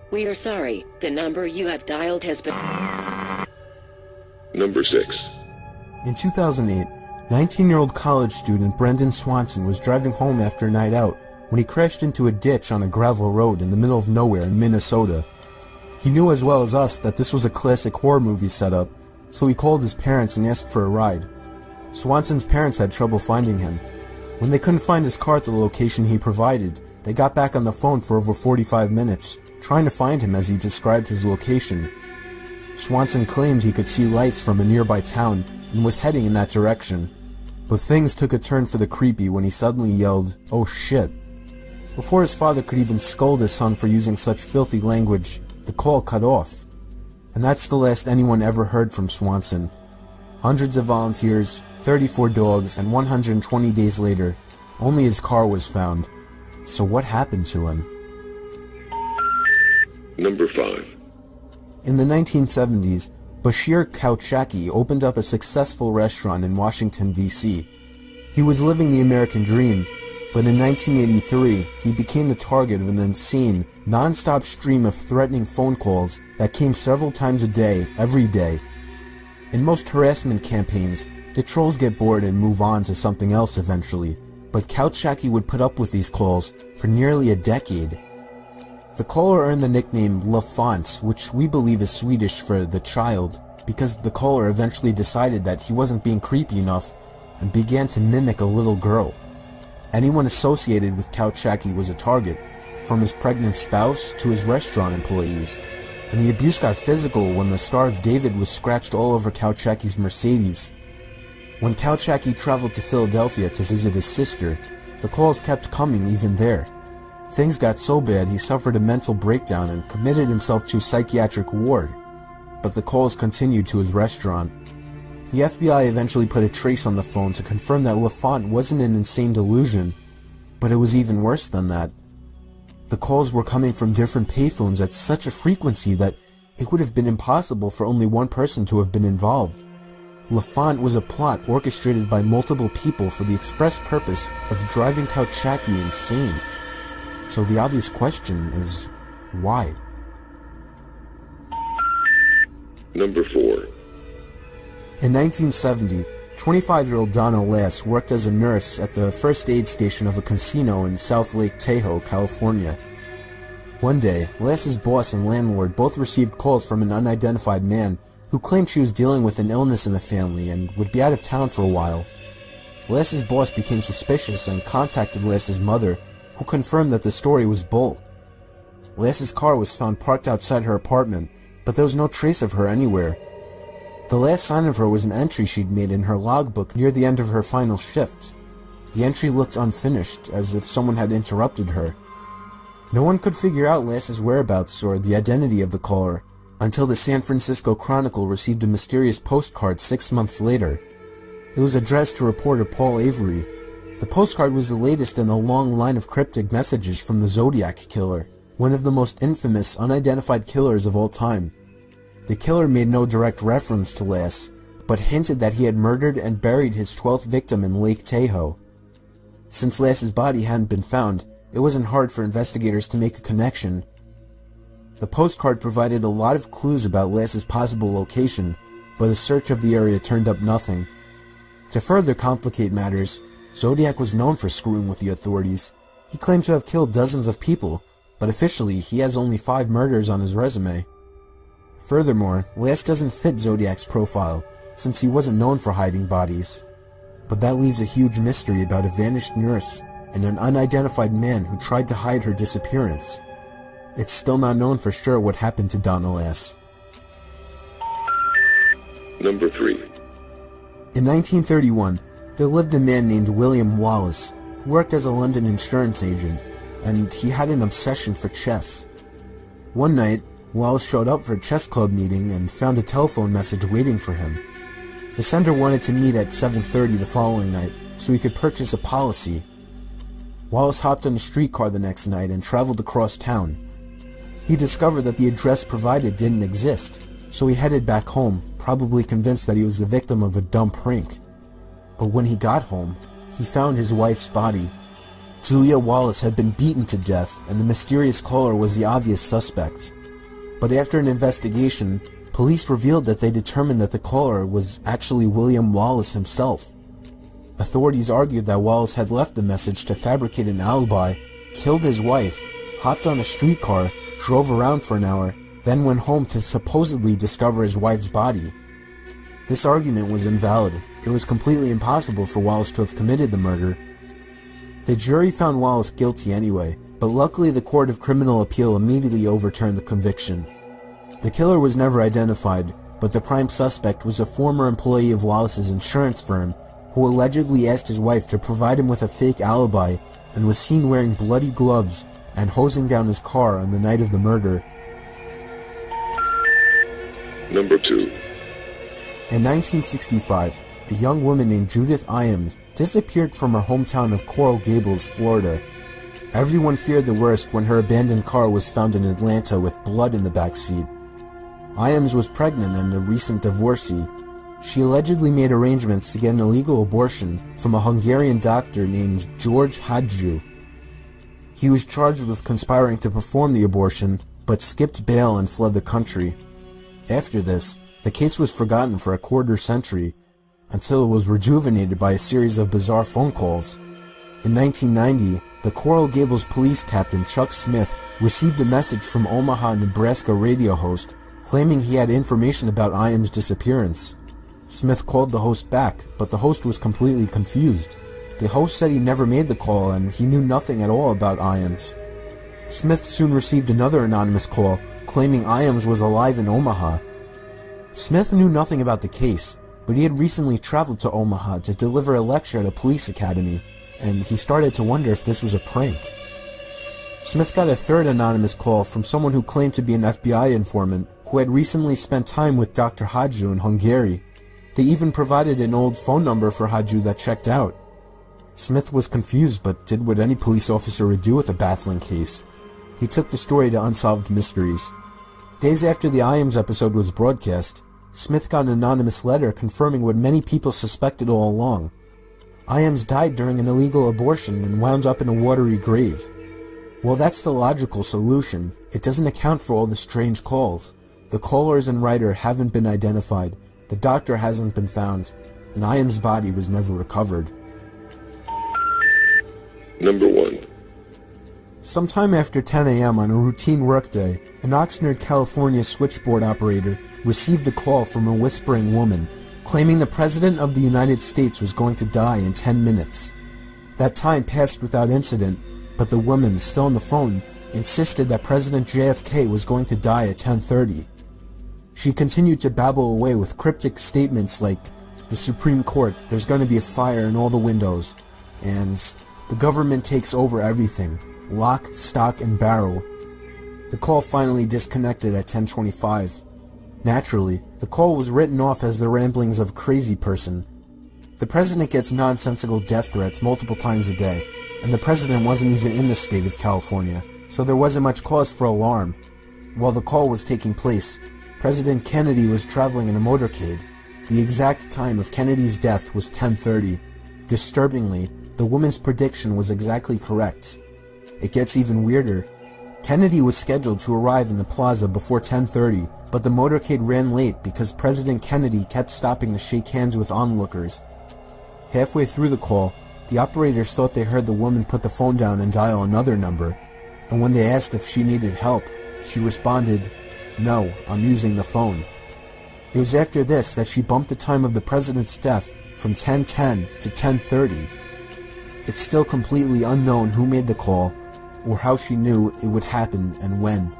We are sorry. The number you have dialed has been... Number 6. In 2008, 19-year-old college student Brendan Swanson was driving home after a night out when he crashed into a ditch on a gravel road in the middle of nowhere in Minnesota. He knew as well as us that this was a classic horror movie setup, so he called his parents and asked for a ride. Swanson's parents had trouble finding him. When they couldn't find his car at the location he provided, they got back on the phone for over 45 minutes, trying to find him as he described his location. Swanson claimed he could see lights from a nearby town and was heading in that direction. But things took a turn for the creepy when he suddenly yelled, "Oh shit." Before his father could even scold his son for using such filthy language, the call cut off. And that's the last anyone ever heard from Swanson. Hundreds of volunteers, 34 dogs, and 120 days later, only his car was found. So what happened to him? Number 5. In the 1970s, Bashir Kauchaki opened up a successful restaurant in Washington, D.C. He was living the American dream, but in 1983, he became the target of an insane, non-stop stream of threatening phone calls that came several times a day, every day. In most harassment campaigns, the trolls get bored and move on to something else eventually, but Kauchaki would put up with these calls for nearly a decade. The caller earned the nickname L'Enfant, which we believe is Swedish for the child, because the caller eventually decided that he wasn't being creepy enough and began to mimic a little girl. Anyone associated with Kauchaki was a target, from his pregnant spouse to his restaurant employees. And the abuse got physical when the Star of David was scratched all over Kauchaki's Mercedes. When Kauchaki traveled to Philadelphia to visit his sister, the calls kept coming even there. Things got so bad he suffered a mental breakdown and committed himself to a psychiatric ward, but the calls continued to his restaurant. The FBI eventually put a trace on the phone to confirm that L'Enfant wasn't an insane delusion, but it was even worse than that. The calls were coming from different payphones at such a frequency that it would have been impossible for only one person to have been involved. L'Enfant was a plot orchestrated by multiple people for the express purpose of driving Kauchaki insane. So the obvious question is, why? Number 4. In 1970, 25-year-old Donna Lass worked as a nurse at the first aid station of a casino in South Lake Tahoe, California. One day, Lass's boss and landlord both received calls from an unidentified man who claimed she was dealing with an illness in the family and would be out of town for a while. Lass's boss became suspicious and contacted Lass's mother, who confirmed that the story was bull. Lass's car was found parked outside her apartment, but there was no trace of her anywhere. The last sign of her was an entry she'd made in her logbook near the end of her final shift. The entry looked unfinished, as if someone had interrupted her. No one could figure out Lass's whereabouts or the identity of the caller, until the San Francisco Chronicle received a mysterious postcard 6 months later. It was addressed to reporter Paul Avery. The postcard was the latest in a long line of cryptic messages from the Zodiac Killer, one of the most infamous unidentified killers of all time. The killer made no direct reference to Lass, but hinted that he had murdered and buried his 12th victim in Lake Tahoe. Since Lass's body hadn't been found, it wasn't hard for investigators to make a connection. The postcard provided a lot of clues about Lass's possible location, but a search of the area turned up nothing. To further complicate matters, Zodiac was known for screwing with the authorities. He claimed to have killed dozens of people, but officially he has only 5 murders on his resume. Furthermore, Lass doesn't fit Zodiac's profile, since he wasn't known for hiding bodies. But that leaves a huge mystery about a vanished nurse and an unidentified man who tried to hide her disappearance. It's still not known for sure what happened to Donna Lass. Number 3. In 1931, there lived a man named William Wallace, who worked as a London insurance agent, and he had an obsession for chess. One night, Wallace showed up for a chess club meeting and found a telephone message waiting for him. The sender wanted to meet at 7:30 the following night so he could purchase a policy. Wallace hopped on a streetcar the next night and traveled across town. He discovered that the address provided didn't exist, so he headed back home, probably convinced that he was the victim of a dumb prank. But when he got home, he found his wife's body. Julia Wallace had been beaten to death, and the mysterious caller was the obvious suspect. But after an investigation, police revealed that they determined that the caller was actually William Wallace himself. Authorities argued that Wallace had left the message to fabricate an alibi, killed his wife, hopped on a streetcar, drove around for an hour, then went home to supposedly discover his wife's body. This argument was invalid. It was completely impossible for Wallace to have committed the murder. The jury found Wallace guilty anyway, but luckily the Court of Criminal Appeal immediately overturned the conviction. The killer was never identified, but the prime suspect was a former employee of Wallace's insurance firm who allegedly asked his wife to provide him with a fake alibi and was seen wearing bloody gloves and hosing down his car on the night of the murder. Number 2. In 1965, a young woman named Judith Iams disappeared from her hometown of Coral Gables, Florida. Everyone feared the worst when her abandoned car was found in Atlanta with blood in the back seat. Iams was pregnant and a recent divorcee. She allegedly made arrangements to get an illegal abortion from a Hungarian doctor named George Hadju. He was charged with conspiring to perform the abortion, but skipped bail and fled the country. After this, the case was forgotten for a quarter century, until it was rejuvenated by a series of bizarre phone calls. In 1990, the Coral Gables police captain Chuck Smith received a message from Omaha, Nebraska radio host claiming he had information about Iams' disappearance. Smith called the host back, but the host was completely confused. The host said he never made the call and he knew nothing at all about Iams. Smith soon received another anonymous call claiming Iams was alive in Omaha. Smith knew nothing about the case, but he had recently traveled to Omaha to deliver a lecture at a police academy, and he started to wonder if this was a prank. Smith got a third anonymous call from someone who claimed to be an FBI informant who had recently spent time with Dr. Hadju in Hungary. They even provided an old phone number for Hadju that checked out. Smith was confused but did what any police officer would do with a baffling case. He took the story to Unsolved Mysteries. Days after the Iams episode was broadcast, Smith got an anonymous letter confirming what many people suspected all along. Iams died during an illegal abortion and wound up in a watery grave. Well, that's the logical solution. It doesn't account for all the strange calls. The callers and writer haven't been identified, the doctor hasn't been found, and Iams' body was never recovered. Number 1. Sometime after 10 a.m. on a routine workday, an Oxnard, California switchboard operator received a call from a whispering woman claiming the President of the United States was going to die in 10 minutes. That time passed without incident, but the woman, still on the phone, insisted that President JFK was going to die at 10:30. She continued to babble away with cryptic statements like, "The Supreme Court, there's going to be a fire in all the windows," and "The government takes over everything, lock, stock, and barrel." The call finally disconnected at 10:25. Naturally, the call was written off as the ramblings of a crazy person. The president gets nonsensical death threats multiple times a day, and the president wasn't even in the state of California, so there wasn't much cause for alarm. While the call was taking place, President Kennedy was traveling in a motorcade. The exact time of Kennedy's death was 10:30. Disturbingly, the woman's prediction was exactly correct. It gets even weirder. Kennedy was scheduled to arrive in the plaza before 10:30, but the motorcade ran late because President Kennedy kept stopping to shake hands with onlookers. Halfway through the call, the operators thought they heard the woman put the phone down and dial another number, and when they asked if she needed help, she responded, "No, I'm using the phone." It was after this that she bumped the time of the president's death from 10:10 to 10:30. It's still completely unknown who made the call, or how she knew it would happen and when.